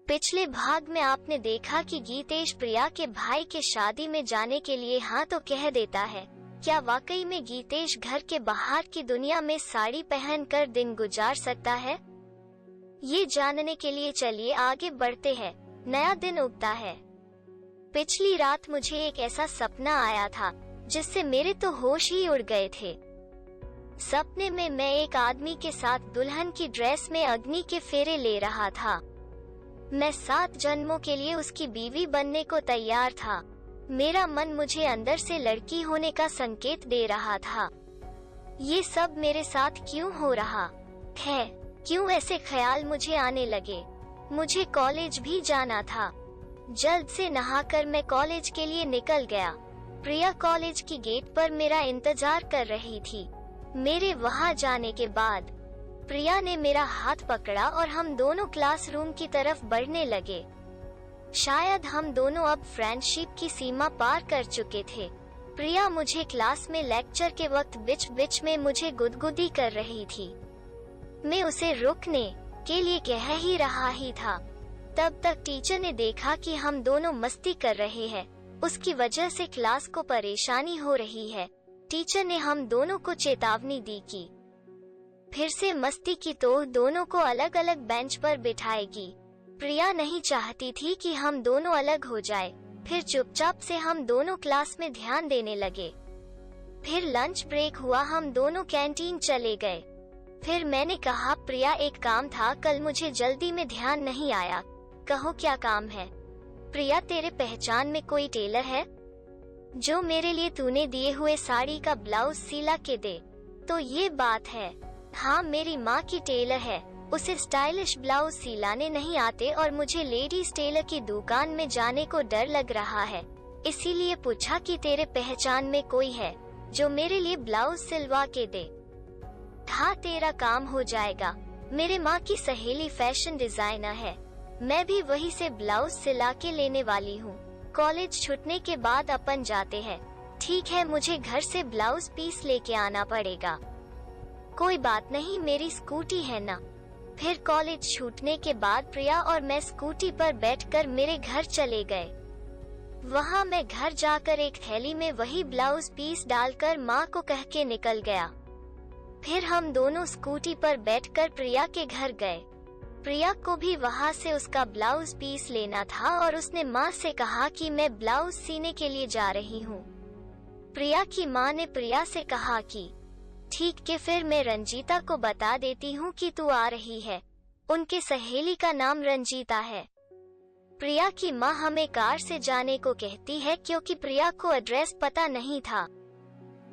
पिछले भाग में आपने देखा कि गीतेश प्रिया के भाई के शादी में जाने के लिए हाँ तो कह देता है। क्या वाकई में गीतेश घर के बाहर की दुनिया में साड़ी पहनकर दिन गुजार सकता है? ये जानने के लिए चलिए आगे बढ़ते हैं। नया दिन उगता है। पिछली रात मुझे एक ऐसा सपना आया था जिससे मेरे तो होश ही उड़ गए थे। सपने में मैं एक आदमी के साथ दुल्हन की ड्रेस में अग्नि के फेरे ले रहा था। मैं 7 जन्मों के लिए उसकी बीवी बनने को तैयार था। मेरा मन मुझे अंदर से लड़की होने का संकेत दे रहा था। ये सब मेरे साथ क्यों हो रहा है? क्यों ऐसे ख्याल मुझे आने लगे? मुझे कॉलेज भी जाना था। जल्द से नहाकर मैं कॉलेज के लिए निकल गया। प्रिया कॉलेज की गेट पर मेरा इंतजार कर रही थी। मेरे वहां जाने के बाद प्रिया ने मेरा हाथ पकड़ा और हम दोनों क्लासरूम की तरफ बढ़ने लगे। शायद हम दोनों अब फ्रेंडशिप की सीमा पार कर चुके थे। प्रिया मुझे क्लास में लेक्चर के वक्त बीच बीच में मुझे गुदगुदी कर रही थी। मैं उसे रुकने के लिए कह ही रहा ही था। तब तक टीचर ने देखा कि हम दोनों मस्ती कर रहे हैं। उसकी वजह से क्लास को परेशानी हो रही है। टीचर ने हम दोनों को चेतावनी दी कि फिर से मस्ती की तो दोनों को अलग अलग बेंच पर बिठाएगी। प्रिया नहीं चाहती थी कि हम दोनों अलग हो जाए। फिर चुपचाप से हम दोनों क्लास में ध्यान देने लगे। फिर लंच ब्रेक हुआ, हम दोनों कैंटीन चले गए। फिर मैंने कहा, प्रिया एक काम था, कल मुझे जल्दी में ध्यान नहीं आया। कहो क्या काम है? प्रिया, तेरे पहचान में कोई टेलर है जो मेरे लिए तूने दिए हुए साड़ी का ब्लाउज सिला के दे? तो ये बात है। हाँ, मेरी माँ की टेलर है। उसे स्टाइलिश ब्लाउज सिलाने नहीं आते और मुझे लेडीज टेलर की दुकान में जाने को डर लग रहा है। इसीलिए पूछा कि तेरे पहचान में कोई है जो मेरे लिए ब्लाउज सिलवा के दे। हाँ, तेरा काम हो जाएगा। मेरे माँ की सहेली फैशन डिजाइनर है। मैं भी वही से ब्लाउज सिला के लेने वाली हूँ। कॉलेज छूटने के बाद अपन जाते हैं। ठीक है, मुझे घर से ब्लाउज पीस लेके आना पड़ेगा। कोई बात नहीं, मेरी स्कूटी है ना। फिर कॉलेज छूटने के बाद प्रिया और मैं स्कूटी पर बैठकर मेरे घर चले गए। वहाँ मैं घर जाकर एक थैली में वही ब्लाउज पीस डालकर माँ को कह के निकल गया। फिर हम दोनों स्कूटी पर बैठकर प्रिया के घर गए। प्रिया को भी वहाँ से उसका ब्लाउज पीस लेना था और उसने माँ से कहा कि मैं ब्लाउज सीने के लिए जा रही हूँ। प्रिया की माँ ने प्रिया से कहा कि ठीक है, फिर मैं रंजीता को बता देती हूँ कि तू आ रही है। उनके सहेली का नाम रंजीता है। प्रिया की माँ हमें कार से जाने को कहती है क्योंकि प्रिया को एड्रेस पता नहीं था,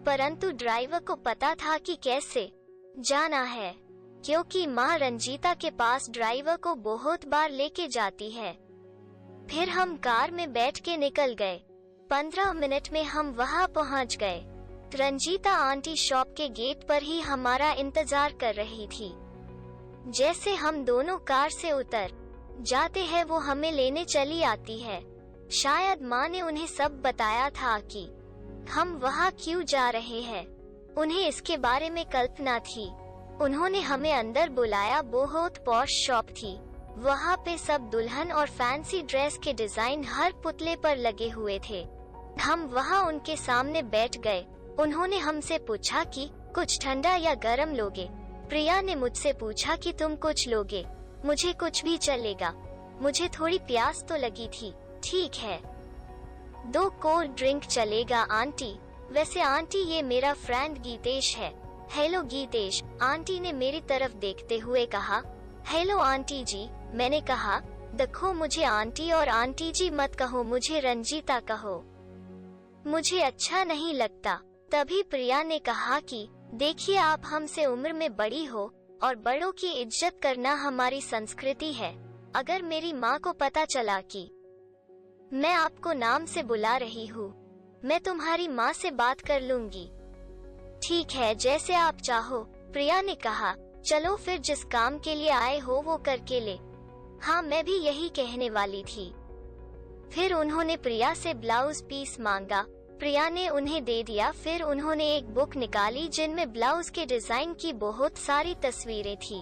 परंतु ड्राइवर को पता था कि कैसे जाना है, क्योंकि माँ रंजीता के पास ड्राइवर को बहुत बार लेके जाती है। फिर हम कार में बैठ के निकल गए। 15 मिनट में हम वहाँ पहुँच गए। रंजीता आंटी शॉप के गेट पर ही हमारा इंतजार कर रही थी। जैसे हम दोनों कार से उतर जाते हैं वो हमें लेने चली आती है। शायद माँ ने उन्हें सब बताया था कि हम वहाँ क्यों जा रहे हैं। उन्हें इसके बारे में कल्पना थी। उन्होंने हमें अंदर बुलाया। बहुत पॉश शॉप थी। वहाँ पे सब दुल्हन और फैंसी ड्रेस के डिजाइन हर पुतले पर लगे हुए थे। हम वहाँ उनके सामने बैठ गए। उन्होंने हमसे पूछा कि कुछ ठंडा या गरम लोगे? प्रिया ने मुझसे पूछा कि तुम कुछ लोगे? मुझे कुछ भी चलेगा, मुझे थोड़ी प्यास तो लगी थी। ठीक है, 2 कोल्ड ड्रिंक चलेगा आंटी। वैसे आंटी, ये मेरा फ्रेंड गीतेश है। हेलो गीतेश, आंटी ने मेरी तरफ देखते हुए कहा। हेलो आंटी जी, मैंने कहा। देखो, मुझे आंटी और आंटी जी मत कहो, मुझे रंजीता कहो, मुझे अच्छा नहीं लगता। तभी प्रिया ने कहा कि देखिए, आप हमसे उम्र में बड़ी हो और बड़ों की इज्जत करना हमारी संस्कृति है। अगर मेरी माँ को पता चला कि मैं आपको नाम से बुला रही हूँ, मैं तुम्हारी माँ से बात कर लूंगी। ठीक है, जैसे आप चाहो, प्रिया ने कहा। चलो फिर, जिस काम के लिए आए हो वो करके ले। हाँ, मैं भी यही कहने वाली थी। फिर उन्होंने प्रिया से ब्लाउज पीस मांगा। प्रिया ने उन्हें दे दिया। फिर उन्होंने एक बुक निकाली जिनमें ब्लाउज के डिजाइन की बहुत सारी तस्वीरें थी।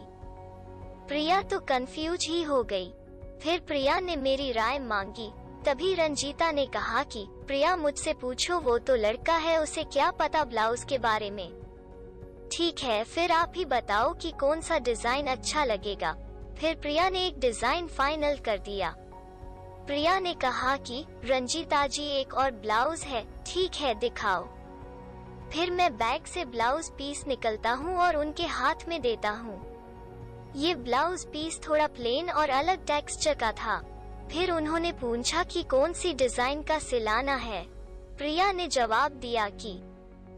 प्रिया तो कंफ्यूज ही हो गई। फिर प्रिया ने मेरी राय मांगी। तभी रंजीता ने कहा कि प्रिया मुझसे पूछो, वो तो लड़का है, उसे क्या पता ब्लाउज के बारे में। ठीक है, फिर आप ही बताओ कि कौन सा डिजाइन अच्छा लगेगा। फिर प्रिया ने एक डिजाइन फाइनल कर दिया। प्रिया ने कहा कि रंजीता जी एक और ब्लाउज है। ठीक है, दिखाओ। फिर मैं बैग से ब्लाउज पीस निकलता हूँ और उनके हाथ में देता हूँ। ये ब्लाउज पीस थोड़ा प्लेन और अलग टेक्सचर का था। फिर उन्होंने पूछा कि कौन सी डिजाइन का सिलाना है। प्रिया ने जवाब दिया कि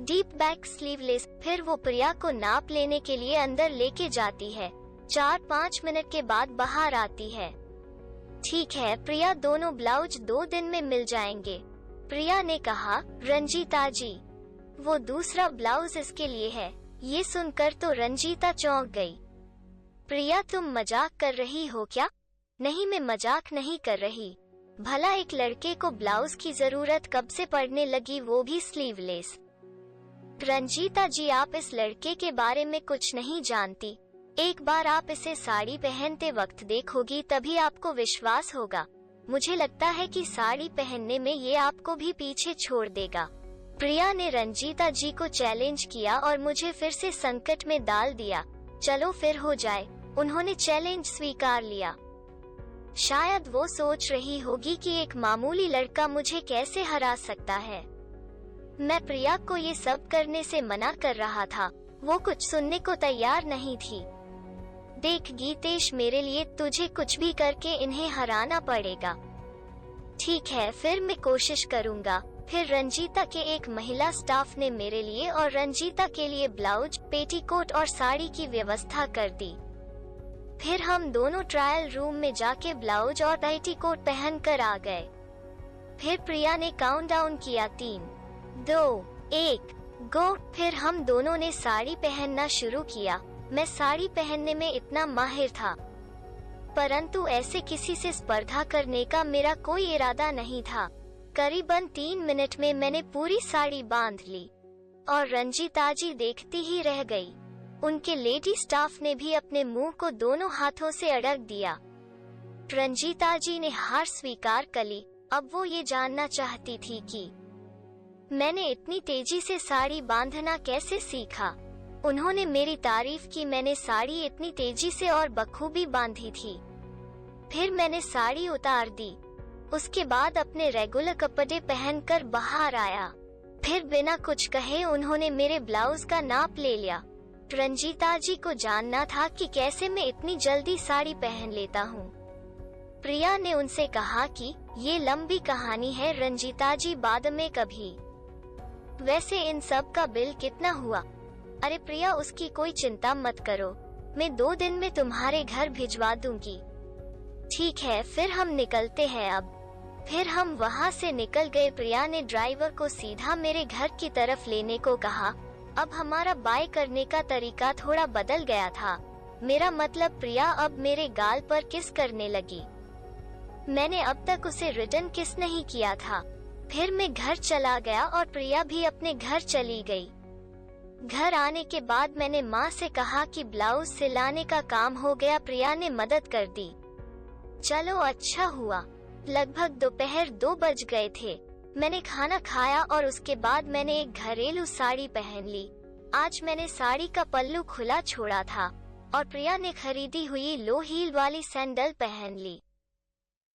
डीप बैक स्लीवलेस। फिर वो प्रिया को नाप लेने के लिए अंदर लेके जाती है। 4-5 मिनट के बाद बाहर आती है। ठीक है प्रिया, दोनों ब्लाउज 2 दिन में मिल जाएंगे। प्रिया ने कहा, रंजीता जी वो दूसरा ब्लाउज इसके लिए है। ये सुनकर तो रंजीता चौंक गई। प्रिया, तुम मजाक कर रही हो क्या? नहीं, मैं मजाक नहीं कर रही। भला एक लड़के को ब्लाउज की जरूरत कब से पड़ने लगी, वो भी स्लीवलेस। रंजीता जी, आप इस लड़के के बारे में कुछ नहीं जानती। एक बार आप इसे साड़ी पहनते वक्त देखोगी, तभी आपको विश्वास होगा। मुझे लगता है कि साड़ी पहनने में ये आपको भी पीछे छोड़ देगा। प्रिया ने रंजीता जी को चैलेंज किया और मुझे फिर से संकट में डाल दिया। चलो फिर हो जाए। उन्होंने चैलेंज स्वीकार लिया। शायद वो सोच रही होगी कि एक मामूली लड़का मुझे कैसे हरा सकता है। मैं प्रिया को ये सब करने से मना कर रहा था। वो कुछ सुनने को तैयार नहीं थी। देख गीतेश, मेरे लिए तुझे कुछ भी करके इन्हें हराना पड़ेगा। ठीक है, फिर मैं कोशिश करूँगा। फिर रंजीता के एक महिला स्टाफ ने मेरे लिए और रंजीता के लिए ब्लाउज, पेटीकोट और साड़ी की व्यवस्था कर दी। फिर हम दोनों ट्रायल रूम में जाके ब्लाउज और पेटीकोट पहन कर आ गए। फिर प्रिया ने काउंटडाउन किया, 3, 2, 1, गो। फिर हम दोनों ने साड़ी पहनना शुरू किया। मैं साड़ी पहनने में इतना माहिर था, परंतु ऐसे किसी से स्पर्धा करने का मेरा कोई इरादा नहीं था। करीबन 3 मिनट में मैंने पूरी साड़ी बांध ली और रंजीता जी देखती ही रह गई। उनके लेडी स्टाफ ने भी अपने मुंह को दोनों हाथों से अड़क दिया। रंजीता जी ने हार स्वीकार कर ली। अब वो ये जानना चाहती थी कि मैंने इतनी तेजी से साड़ी बांधना कैसे सीखा। उन्होंने मेरी तारीफ की, मैंने साड़ी इतनी तेजी से और बखूबी बांधी थी। फिर मैंने साड़ी उतार दी। उसके बाद अपने रेगुलर कपड़े पहनकर बाहर आया। फिर बिना कुछ कहे उन्होंने मेरे ब्लाउज का नाप ले लिया। रंजीता जी को जानना था कि कैसे मैं इतनी जल्दी साड़ी पहन लेता हूँ। प्रिया ने उनसे कहा कि ये लंबी कहानी है रंजीता जी, बाद में कभी। वैसे इन सब का बिल कितना हुआ? अरे प्रिया, उसकी कोई चिंता मत करो, मैं 2 दिन में तुम्हारे घर भिजवा दूंगी। ठीक है, फिर हम निकलते हैं अब। फिर हम वहाँ से निकल गए। प्रिया ने ड्राइवर को सीधा मेरे घर की तरफ लेने को कहा। अब हमारा बाय करने का तरीका थोड़ा बदल गया था। मेरा मतलब प्रिया अब मेरे गाल पर किस करने लगी। मैंने अब तक उसे रिटर्न किस नहीं किया था। फिर मैं घर चला गया और प्रिया भी अपने घर चली गई। घर आने के बाद मैंने माँ से कहा कि ब्लाउज सिलाने का काम हो गया। प्रिया ने मदद कर दी। चलो अच्छा हुआ। लगभग दोपहर 2 बज गए थे। मैंने खाना खाया और उसके बाद मैंने एक घरेलू साड़ी पहन ली। आज मैंने साड़ी का पल्लू खुला छोड़ा था और प्रिया ने खरीदी हुई लो हील वाली सैंडल पहन ली।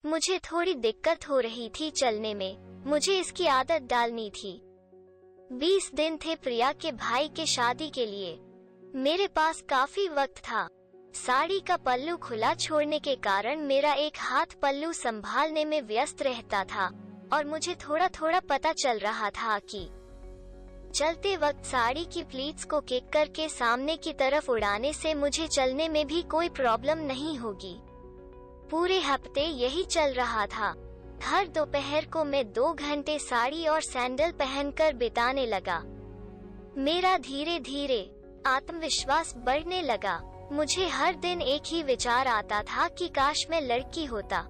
मुझे थोड़ी दिक्कत हो रही थी चलने में, मुझे इसकी आदत डालनी थी। 20 दिन थे प्रिया के भाई के शादी के लिए। मेरे पास काफी वक्त था। साड़ी का पल्लू खुला छोड़ने के कारण मेरा एक हाथ पल्लू संभालने में व्यस्त रहता था और मुझे थोड़ा थोड़ा पता चल रहा था कि चलते वक्त साड़ी की प्लीट्स को किक करके सामने की तरफ उड़ाने से मुझे चलने में भी कोई प्रॉब्लम नहीं होगी। पूरे हफ्ते यही चल रहा था। हर दोपहर को मैं 2 घंटे साड़ी और सैंडल पहनकर बिताने लगा। मेरा धीरे धीरे आत्मविश्वास बढ़ने लगा। मुझे हर दिन एक ही विचार आता था कि काश मैं लड़की होता,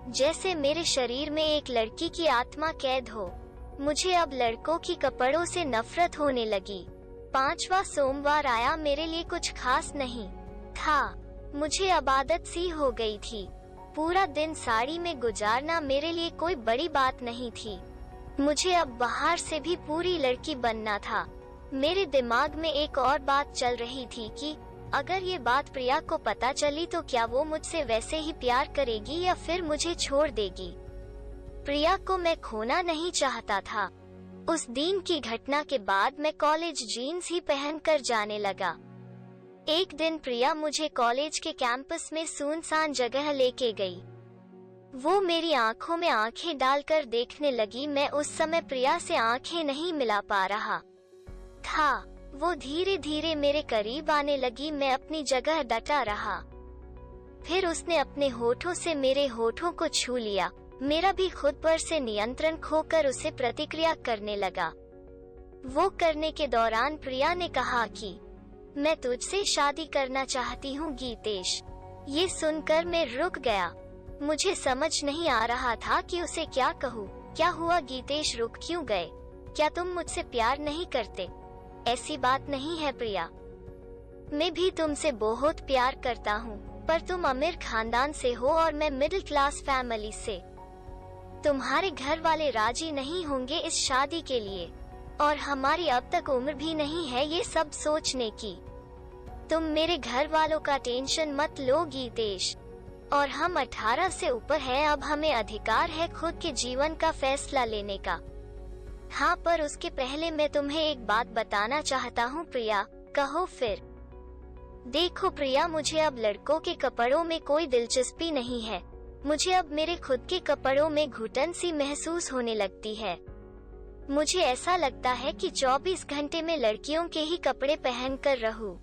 जैसे मेरे शरीर में एक लड़की की आत्मा कैद हो। मुझे अब लड़कों की कपड़ों से नफरत होने लगी। 5वां सोमवार आया, मेरे लिए कुछ खास नहीं था। मुझे अब आदत सी हो गई थी। पूरा दिन साड़ी में गुजारना मेरे लिए कोई बड़ी बात नहीं थी। मुझे अब बाहर से भी पूरी लड़की बनना था। मेरे दिमाग में एक और बात चल रही थी कि अगर ये बात प्रिया को पता चली तो क्या वो मुझसे वैसे ही प्यार करेगी या फिर मुझे छोड़ देगी। प्रिया को मैं खोना नहीं चाहता था। उस दिन की घटना के बाद मैं कॉलेज जीन्स ही पहनकर जाने लगा। एक दिन प्रिया मुझे कॉलेज के कैंपस में सुनसान जगह लेके गई। वो मेरी आंखों में आंखें डालकर देखने लगी। मैं उस समय प्रिया से आंखें नहीं मिला पा रहा था। वो धीरे धीरे मेरे करीब आने लगी। मैं अपनी जगह डटा रहा। फिर उसने अपने होठों से मेरे होठों को छू लिया। मेरा भी खुद पर से नियंत्रण खोकर उसे प्रतिक्रिया करने लगा। वो करने के दौरान प्रिया ने कहा कि मैं तुझसे शादी करना चाहती हूँ गीतेश। ये सुनकर मैं रुक गया। मुझे समझ नहीं आ रहा था कि उसे क्या कहूँ। क्या हुआ गीतेश, रुक क्यों गए? क्या तुम मुझसे प्यार नहीं करते? ऐसी बात नहीं है प्रिया, मैं भी तुमसे बहुत प्यार करता हूँ, पर तुम अमीर खानदान से हो और मैं मिडिल क्लास फैमिली से। तुम्हारे घर वाले राजी नहीं होंगे इस शादी के लिए, और हमारी अब तक उम्र भी नहीं है ये सब सोचने की। तुम मेरे घर वालों का टेंशन मत लो गीतेश, और हम 18 से ऊपर हैं। अब हमें अधिकार है खुद के जीवन का फैसला लेने का। हाँ, पर उसके पहले मैं तुम्हें एक बात बताना चाहता हूँ प्रिया। कहो फिर। देखो प्रिया, मुझे अब लड़कों के कपड़ों में कोई दिलचस्पी नहीं है। मुझे अब मेरे खुद के कपड़ों में घुटन सी महसूस होने लगती है। मुझे ऐसा लगता है कि 24 घंटे में लड़कियों के ही कपड़े पहनकर रहूं।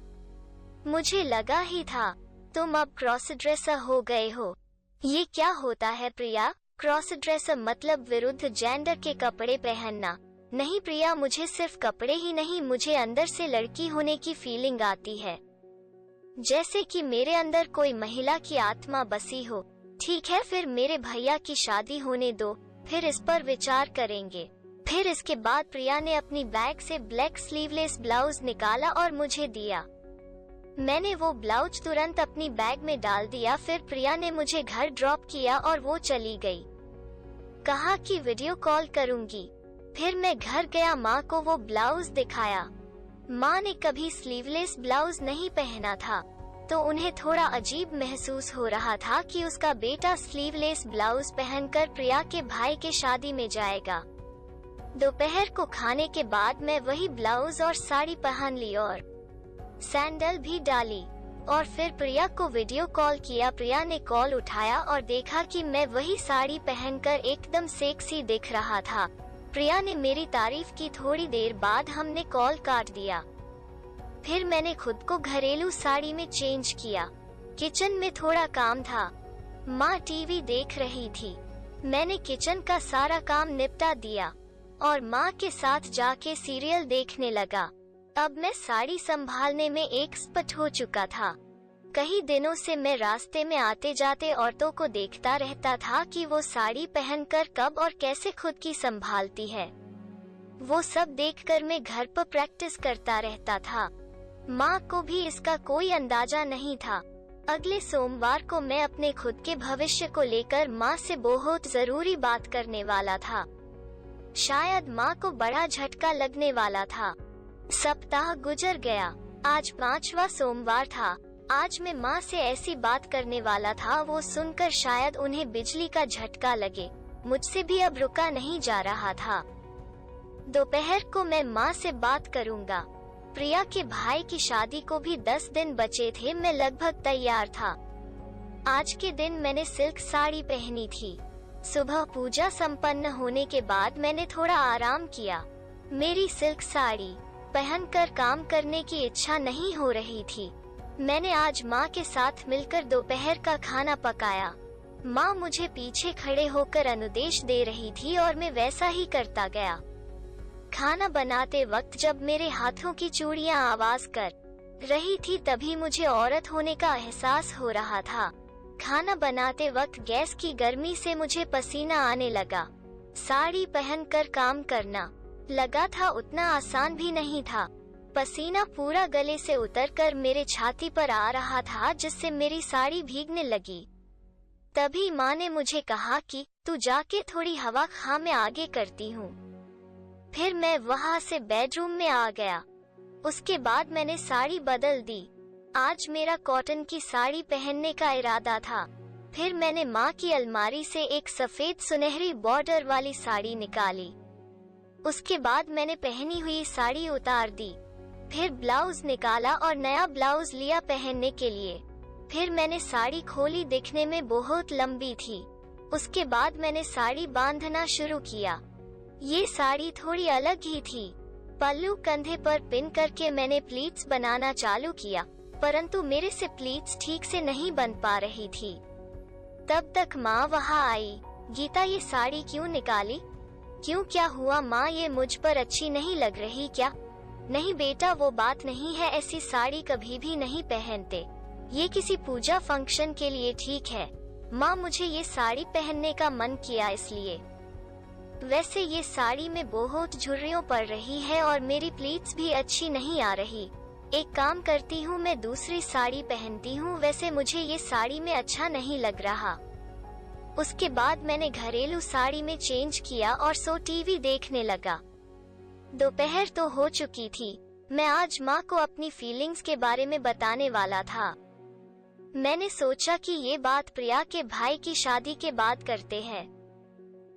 मुझे लगा ही था तुम अब क्रॉस ड्रेसर हो गए हो। ये क्या होता है प्रिया? क्रॉस ड्रेसर मतलब विरुद्ध जेंडर के कपड़े पहनना। नहीं प्रिया, मुझे सिर्फ कपड़े ही नहीं, मुझे अंदर से लड़की होने की फीलिंग आती है, जैसे कि मेरे अंदर कोई महिला की आत्मा बसी हो। ठीक है, फिर मेरे भैया की शादी होने दो, फिर इस पर विचार करेंगे। फिर इसके बाद प्रिया ने अपनी बैग से ब्लैक स्लीवलेस ब्लाउज निकाला और मुझे दिया। मैंने वो ब्लाउज तुरंत अपनी बैग में डाल दिया। फिर प्रिया ने मुझे घर ड्रॉप किया और वो चली गई। कहा कि वीडियो कॉल करूंगी। फिर मैं घर गया, माँ को वो ब्लाउज दिखाया। माँ ने कभी स्लीवलेस ब्लाउज नहीं पहना था, तो उन्हें थोड़ा अजीब महसूस हो रहा था कि उसका बेटा स्लीवलेस ब्लाउज पहनकर प्रिया के भाई के शादी में जाएगा। दोपहर को खाने के बाद मैं वही ब्लाउज और साड़ी पहन ली और सैंडल भी डाली, और फिर प्रिया को वीडियो कॉल किया। प्रिया ने कॉल उठाया और देखा कि मैं वही साड़ी पहनकर एकदम सेक्सी दिख रहा था। प्रिया ने मेरी तारीफ की। थोड़ी देर बाद हमने कॉल काट दिया। फिर मैंने खुद को घरेलू साड़ी में चेंज किया। किचन में थोड़ा काम था। माँ टीवी देख रही थी। मैंने किचन का सारा काम निपटा दिया और माँ के साथ जाके सीरियल देखने लगा। अब मैं साड़ी संभालने में एक्सपर्ट हो चुका था। कई दिनों से मैं रास्ते में आते जाते औरतों को देखता रहता था कि वो साड़ी पहनकर कब और कैसे खुद की संभालती है। वो सब देखकर मैं घर पर प्रैक्टिस करता रहता था। माँ को भी इसका कोई अंदाजा नहीं था। अगले सोमवार को मैं अपने खुद के भविष्य को लेकर माँ से बहुत जरूरी बात करने वाला था। शायद माँ को बड़ा झटका लगने वाला था। सप्ताह गुजर गया। आज 5वां सोमवार था। आज मैं माँ से ऐसी बात करने वाला था, वो सुनकर शायद उन्हें बिजली का झटका लगे। मुझसे भी अब रुका नहीं जा रहा था। दोपहर को मैं माँ से बात करूँगा। प्रिया के भाई की शादी को भी 10 दिन बचे थे। मैं लगभग तैयार था। आज के दिन मैंने सिल्क साड़ी पहनी थी। सुबह पूजा संपन्न होने के बाद मैंने थोड़ा आराम किया। मेरी सिल्क साड़ी पहनकर काम करने की इच्छा नहीं हो रही थी। मैंने आज माँ के साथ मिलकर दोपहर का खाना पकाया। माँ मुझे पीछे खड़े होकर अनुदेश दे रही थी और मैं वैसा ही करता गया। खाना बनाते वक्त जब मेरे हाथों की चूड़ियाँ आवाज कर रही थी, तभी मुझे औरत होने का एहसास हो रहा था। खाना बनाते वक्त गैस की गर्मी से मुझे पसीना आने लगा। साड़ी पहनकर काम करना लगा था उतना आसान भी नहीं था। पसीना पूरा गले से उतरकर मेरे छाती पर आ रहा था, जिससे मेरी साड़ी भीगने लगी। तभी माँ ने मुझे कहा कि तू जाके थोड़ी हवा खा, मैं आगे करती हूँ। फिर मैं वहाँ से बेडरूम में आ गया। उसके बाद मैंने साड़ी बदल दी। आज मेरा कॉटन की साड़ी पहनने का इरादा था। फिर मैंने माँ की अलमारी से एक सफेद सुनहरी बॉर्डर वाली साड़ी निकाली। उसके बाद मैंने पहनी हुई साड़ी उतार दी। फिर ब्लाउज निकाला और नया ब्लाउज लिया पहनने के लिए। फिर मैंने साड़ी खोली, दिखने में बहुत लंबी थी। उसके बाद मैंने साड़ी बांधना शुरू किया। ये साड़ी थोड़ी अलग ही थी। पल्लू कंधे पर पिन करके मैंने प्लीट्स बनाना चालू किया, परंतु मेरे से प्लीट्स ठीक से नहीं बन पा रही थी। तब तक माँ वहाँ आई। गीता, ये साड़ी क्यों निकाली? क्यों, क्या हुआ माँ? ये मुझ पर अच्छी नहीं लग रही क्या? नहीं बेटा, वो बात नहीं है, ऐसी साड़ी कभी भी नहीं पहनते। ये किसी पूजा फंक्शन के लिए ठीक है। माँ, मुझे ये साड़ी पहनने का मन किया इसलिए। वैसे ये साड़ी में बहुत झुर्रियों पड़ रही है और मेरी प्लीट्स भी अच्छी नहीं आ रही। एक काम करती हूँ, मैं दूसरी साड़ी पहनती हूँ, वैसे मुझे ये साड़ी में अच्छा नहीं लग रहा। उसके बाद मैंने घरेलू साड़ी में चेंज किया और सो टीवी देखने लगा। दोपहर तो हो चुकी थी। मैं आज माँ को अपनी फीलिंग्स के बारे में बताने वाला था। मैंने सोचा कि ये बात प्रिया के भाई की शादी के बाद करते हैं।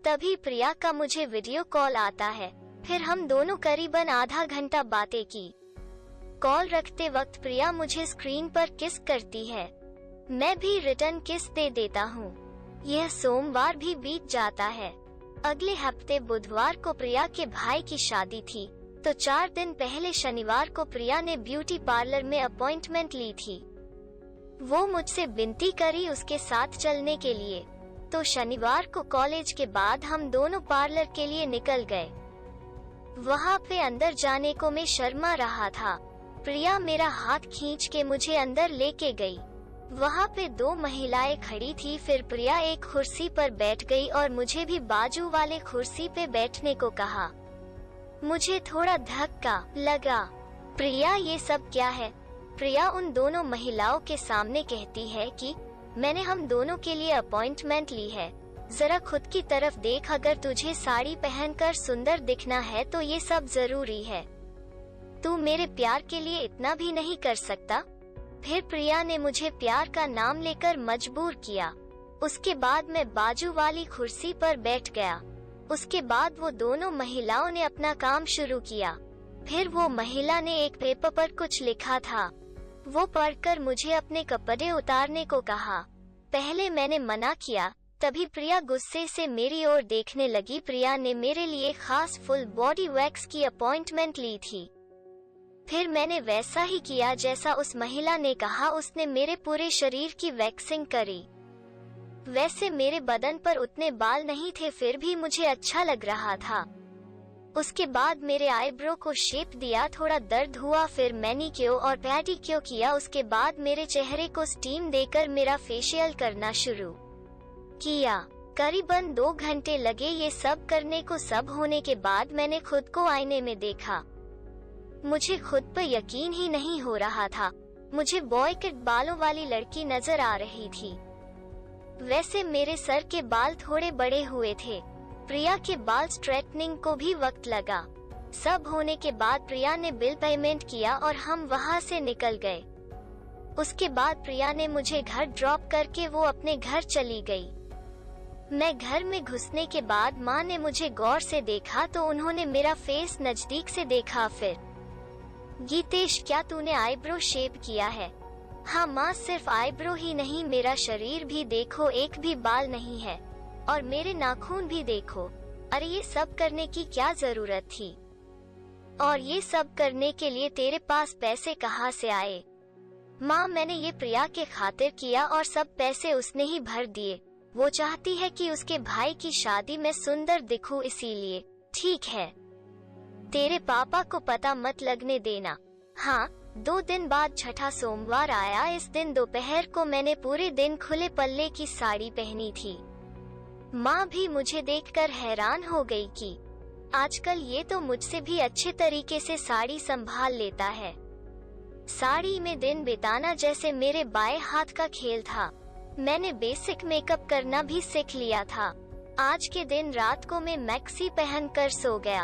तभी प्रिया का मुझे वीडियो कॉल आता है। फिर हम दोनों करीबन आधा घंटा बातें की। कॉल रखते वक्त प्रिया मुझे स्क्रीन पर किस करती है। मैं भी रिटर्न किस दे देता हूँ। यह सोमवार भी बीत जाता है। अगले हफ्ते बुधवार को प्रिया के भाई की शादी थी, तो 4 दिन पहले शनिवार को प्रिया ने ब्यूटी पार्लर में अपॉइंटमेंट ली थी। वो मुझसे विनती करी उसके साथ चलने के लिए। तो शनिवार को कॉलेज के बाद हम दोनों पार्लर के लिए निकल गए। वहाँ पे अंदर जाने को मैं शर्मा रहा था। प्रिया मेरा हाथ खींच के मुझे अंदर लेके गई। वहाँ पे 2 महिलाएं खड़ी थी। फिर प्रिया एक कुर्सी पर बैठ गई और मुझे भी बाजू वाले कुर्सी पे बैठने को कहा। मुझे थोड़ा धक्का लगा। प्रिया, ये सब क्या है? प्रिया उन दोनों महिलाओं के सामने कहती है कि मैंने हम दोनों के लिए अपॉइंटमेंट ली है। जरा खुद की तरफ देख, अगर तुझे साड़ी पहनकर सुंदर दिखना है तो ये सब जरूरी है। तू मेरे प्यार के लिए इतना भी नहीं कर सकता? फिर प्रिया ने मुझे प्यार का नाम लेकर मजबूर किया। उसके बाद मैं बाजू वाली कुर्सी पर बैठ गया। उसके बाद वो दोनों महिलाओं ने अपना काम शुरू किया। फिर वो महिला ने एक पेपर पर कुछ लिखा था। वो पढ़कर मुझे अपने कपड़े उतारने को कहा। पहले मैंने मना किया, तभी प्रिया गुस्से से मेरी ओर देखने लगी। प्रिया ने मेरे लिए खास फुल बॉडी वैक्स की अपॉइंटमेंट ली थी। फिर मैंने वैसा ही किया जैसा उस महिला ने कहा। उसने मेरे पूरे शरीर की वैक्सिंग करी। वैसे मेरे बदन पर उतने बाल नहीं थे, फिर भी मुझे अच्छा लग रहा था। उसके बाद मेरे आईब्रो को शेप दिया, थोड़ा दर्द हुआ। फिर मैनीक्योर और पेडिक्योर किया। उसके बाद मेरे चेहरे को स्टीम देकर मेरा फेशियल करना शुरू किया। करीबन 2 घंटे लगे ये सब करने को। सब होने के बाद मैंने खुद को आईने में देखा। मुझे खुद पर यकीन ही नहीं हो रहा था। मुझे बॉय कट बालों वाली लड़की नजर आ रही थी। वैसे मेरे सर के बाल थोड़े बड़े हुए थे। प्रिया के बाल स्ट्रेटनिंग को भी वक्त लगा। सब होने के बाद प्रिया ने बिल पेमेंट किया और हम वहाँ से निकल गए। उसके बाद प्रिया ने मुझे घर ड्रॉप करके वो अपने घर चली गई। मैं घर में घुसने के बाद माँ ने मुझे गौर से देखा तो उन्होंने मेरा फेस नजदीक से देखा। फिर, गीतेश, क्या तूने आईब्रो शेप किया है? हाँ माँ, सिर्फ आईब्रो ही नहीं, मेरा शरीर भी देखो, एक भी बाल नहीं है। और मेरे नाखून भी देखो। अरे ये सब करने की क्या जरूरत थी? और ये सब करने के लिए तेरे पास पैसे कहाँ से आए? माँ, मैंने ये प्रिया के खातिर किया और सब पैसे उसने ही भर दिए। वो चाहती है कि उसके भाई की शादी में सुंदर दिखूं, इसीलिए। ठीक है, तेरे पापा को पता मत लगने देना। हाँ, 2 दिन बाद छठा सोमवार आया। इस दिन दोपहर को मैंने पूरे दिन खुले पल्ले की साड़ी पहनी थी। माँ भी मुझे देखकर हैरान हो गई कि आजकल ये तो मुझसे भी अच्छे तरीके से साड़ी संभाल लेता है। साड़ी में दिन बिताना जैसे मेरे बाएं हाथ का खेल था। मैंने बेसिक मेकअप करना भी सीख लिया था। आज के दिन रात को मैं मैक्सी पहनकर सो गया।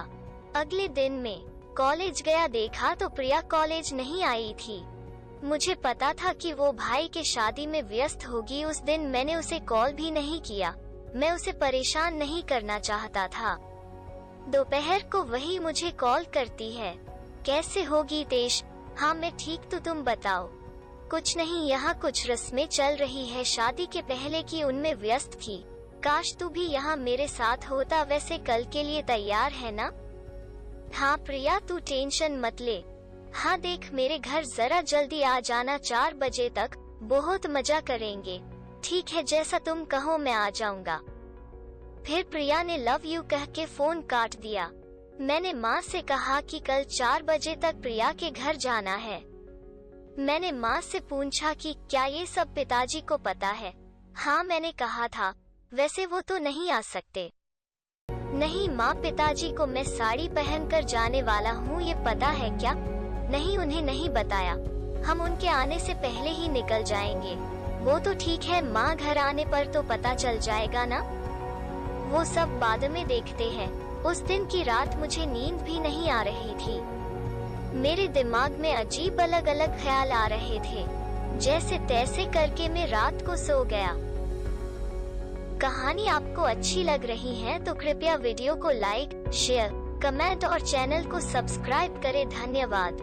अगले दिन में कॉलेज गया, देखा तो प्रिया कॉलेज नहीं आई थी। मुझे पता था कि वो भाई के शादी में व्यस्त होगी। उस दिन मैंने उसे कॉल भी नहीं किया, मैं उसे परेशान नहीं करना चाहता था। दोपहर को वही मुझे कॉल करती है। कैसे हो गीतेश? हाँ मैं ठीक, तो तुम बताओ। कुछ नहीं, यहाँ कुछ रस्में चल रही है शादी के पहले की, उनमें व्यस्त थी। काश तू भी यहाँ मेरे साथ होता। वैसे कल के लिए तैयार है ना? हाँ प्रिया, तू टेंशन मत ले। हाँ देख, मेरे घर जरा जल्दी आ जाना, 4 बजे तक, बहुत मजा करेंगे। ठीक है, जैसा तुम कहो मैं आ जाऊंगा। फिर प्रिया ने लव यू कह के फोन काट दिया। मैंने माँ से कहा कि कल 4 बजे तक प्रिया के घर जाना है। मैंने माँ से पूछा कि क्या ये सब पिताजी को पता है? हाँ मैंने कहा था, वैसे वो तो नहीं आ सकते। नहीं माँ, पिताजी को मैं साड़ी पहनकर जाने वाला हूँ, ये पता है क्या? नहीं, उन्हें नहीं बताया। हम उनके आने से पहले ही निकल जाएंगे। वो तो ठीक है माँ, घर आने पर तो पता चल जाएगा ना। वो सब बाद में देखते हैं। उस दिन की रात मुझे नींद भी नहीं आ रही थी। मेरे दिमाग में अजीब अलग अलग ख्याल आ रहे थे। जैसे तैसे करके मैं रात को सो गया। कहानी आपको अच्छी लग रही है तो कृपया वीडियो को लाइक, शेयर, कमेंट और चैनल को सब्सक्राइब करें। धन्यवाद।